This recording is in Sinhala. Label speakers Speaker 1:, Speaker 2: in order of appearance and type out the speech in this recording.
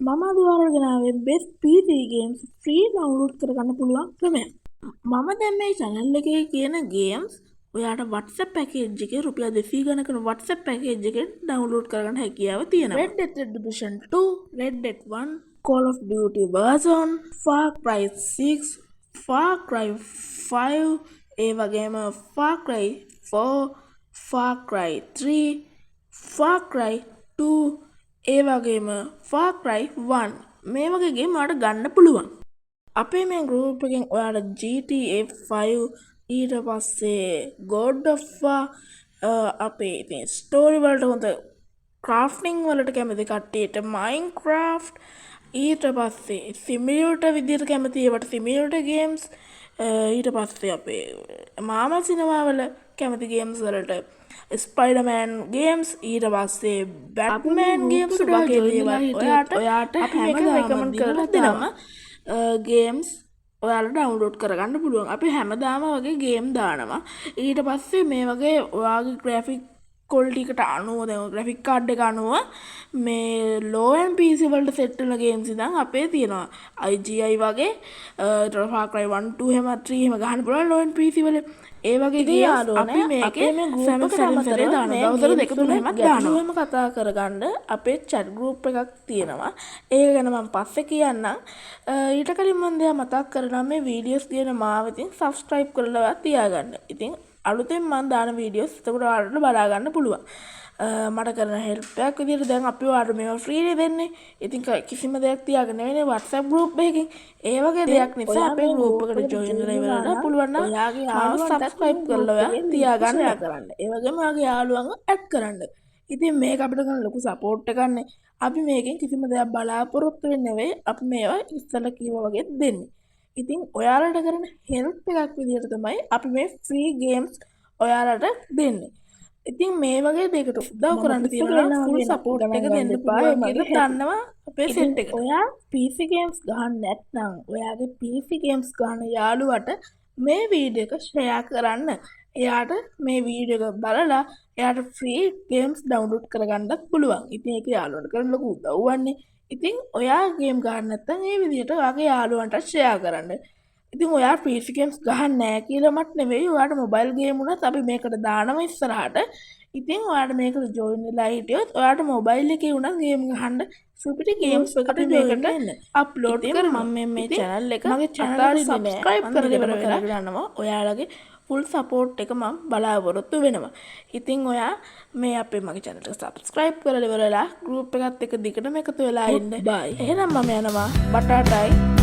Speaker 1: මම අද ඔයාලට ගෙනාවේ best PC games free download කරගන්න පුළුවන් ක්‍රමයක්. මම දැන් මේ channel එකේ කියන games ඔයාට WhatsApp package එකේ රුපියල් 200 ගණනක WhatsApp package එකෙන් download කරගන්න හැකියාව තියෙනවා. Red Dead Redemption 2, Red Dead 1, Call of Duty Warzone, Far Cry 6, Far Cry 5, ඒ වගේම Far Cry 4, Far Cry 3, Far Cry 2 ඒ වගේම Far Cry 1 මේ වගේ ගේම් ඔයාලට ගන්න පුළුවන්. අපේ මේ group එකෙන් ඔයාලට GTA 5 ඊට පස්සේ God of War අපේ ඉතින් story වලට හොඳ crafting වලට කැමති කට්ටියට Minecraft ඊට පස්සේ simulator විදියට කැමති ඒවට simulator games ඊට පස්සේ අපේ මාමල් සිනමා වල කැමති games වලට Spider-Man games ඊට පස්සේ Batman games වගේ දේවල් ඔයාට හැමදාම recommend කරලා දෙනවා games ඔයාලා download කරගන්න පුළුවන්. අපි හැමදාම වගේ game දානවා. ඊට පස්සේ මේ වගේ ඔයාගේ graphic quality එකට අනුව දැන් graphic card එක අනුව මේ low end PC වලට set වෙන games ඉඳන් අපේ තියෙනවා. IGI වගේ Far Cry 1 2 එහෙම 3 එහෙම ගහන්න පුළුවන් low end PC වල. ඒ වගේ games අපි මේකේ group එකට අමතරව දානවා. දවසට දෙක තුන එහෙමත් දානවා. එහෙම කතා කරගන්න අපේ chat group එකක් තියෙනවා. ඒක ගැන මම පස්සේ කියන්නම්. ඊට කලින් මම දෙයක් මතක් කරනවා මේ videos දින මාව ඉතින් subscribe කරලා තියාගන්න. ඉතින් අලුතෙන් මම දාන videos එතකොට ඔයාලට බලා ගන්න පුළුවන්. මට කරන help එකක් විදිහට දැන් අපි ඔයාලට මේවා free දෙන්නේ. ඉතින් කිසිම දෙයක් තියාගෙන නෙවෙයි WhatsApp group එකකින්. ඒ වගේ දෙයක් නිසා අපේ group එකට join වෙලා ඉවරලා පුළුවන් නම් ඔයාගේ යාළුවන්ට subscribe කරලා ඔයා තියාගන්න. ඒ වගේම ඔයාගේ යාළුවන්ව add කරන්න. ඉතින් මේක අපිට කරන ලොකු support එකක් නේ. අපි මේකෙන් කිසිම දෙයක් බලාපොරොත්තු වෙන්නේ නෙවෙයි. අපි මේවා ඉස්සෙල්ලා කිව්වා වගේ දෙන්නේ. ඉතින් ඔයාලට කරන help එකක් විදිහට තමයි අපි මේ free games ඔයාලට දෙන්නේ. ඉතින් මේ වගේ දෙයකට උදව් කරන්න තියෙනවා full support එක දෙන්න පුළුවන් කියලා දන්නවා අපේ set එක. ඔයා PC games ගහන්න නැත්නම් ඔයාගේ PC games ගහන යාළුවට මේ වීඩියෝ එක share කරන්න. එයාට මේ වීඩියෝ එක බලලා එයාට free games download කරගන්නත් පුළුවන්. ඉතින් ඒක යාළුවන්ට කරන ලොකු උදව්වන්නේ. ඉතින් ඔයා ගේම් ගන්න නැත්නම් මේ විදිහට ඔයාගේ යාළුවන්ට share කරන්න. ඉතින් ඔයා PC games ගහන්නේ නැහැ කියලාමත් නෙවෙයි ඔයාට mobile game උනත් අපි මේකට දානවා ඉස්සරහට. ඉතින් ඔයාට මේකට join වෙලා හිටියොත් ඔයාට mobile එකේ උනත් game ගහන්න සුපිරි games එකට මේකට upload කරනවා. මම මේ channel එක මගේ channel එක subscribe කරලා ගන්නවා. ඔයාලගේ full support එක මම බලාපොරොත්තු වෙනවා. ඉතින් ඔයා මේ අපේ මගේ channel එක subscribe කරලා ඉවරලා group එකත් එක්ක දිගටම එකතු වෙලා ඉන්න. එහෙනම් මම යනවා. බටාටයි